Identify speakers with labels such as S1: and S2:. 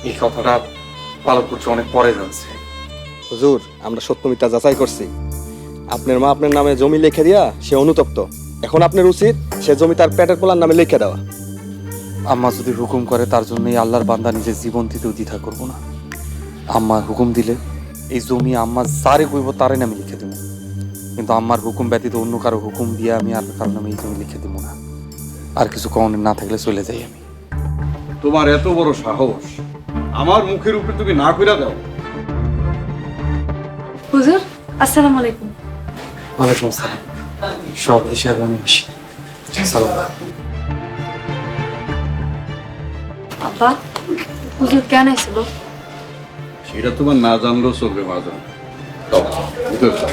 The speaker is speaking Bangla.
S1: এই কথাটা পালকপুত্র অনেক পরে জানছে।
S2: হুজুর, আমরা সত্য মিথ্যা যাচাই করছি। আপনার মা আপনার নামে জমি লিখে দিয়া সে অনুতপ্ত। এখন আপনার উচিত সে জমি তার পেটের পোলার নামে লিখে দেওয়া।
S1: আম্মা যদি হুকুম করে তার জন্যই আল্লাহর বান্দা নিজের জীবন দিতেও দ্বিধা করবো না। আম্মা হুকুম দিলে এই জমি আম্মা যারে কইব তারে নামে লিখে দেবো, কিন্তু আম্মার হুকুম ব্যতীত অন্য কারো হুকুম দিয়ে আমি আর কারো নামে এই জমি লিখে দেবো না। আর কিছু কমন না থাকলে চলে যাই আমি।
S3: তোমার এত বড় সাহস, আমার মুখের উপরে তুমি না কইরা দাও।
S4: হুজুর, আসসালামু আলাইকুম।
S1: ওয়ালাইকুম আসসালাম। সব হিসাবে আমি আসি। সালাম।
S4: আব্বা, হুজুর কেন এসেছিল?
S3: সেটা তোমার না জানলেও চলবে, মা জান। ভিতরে যাও।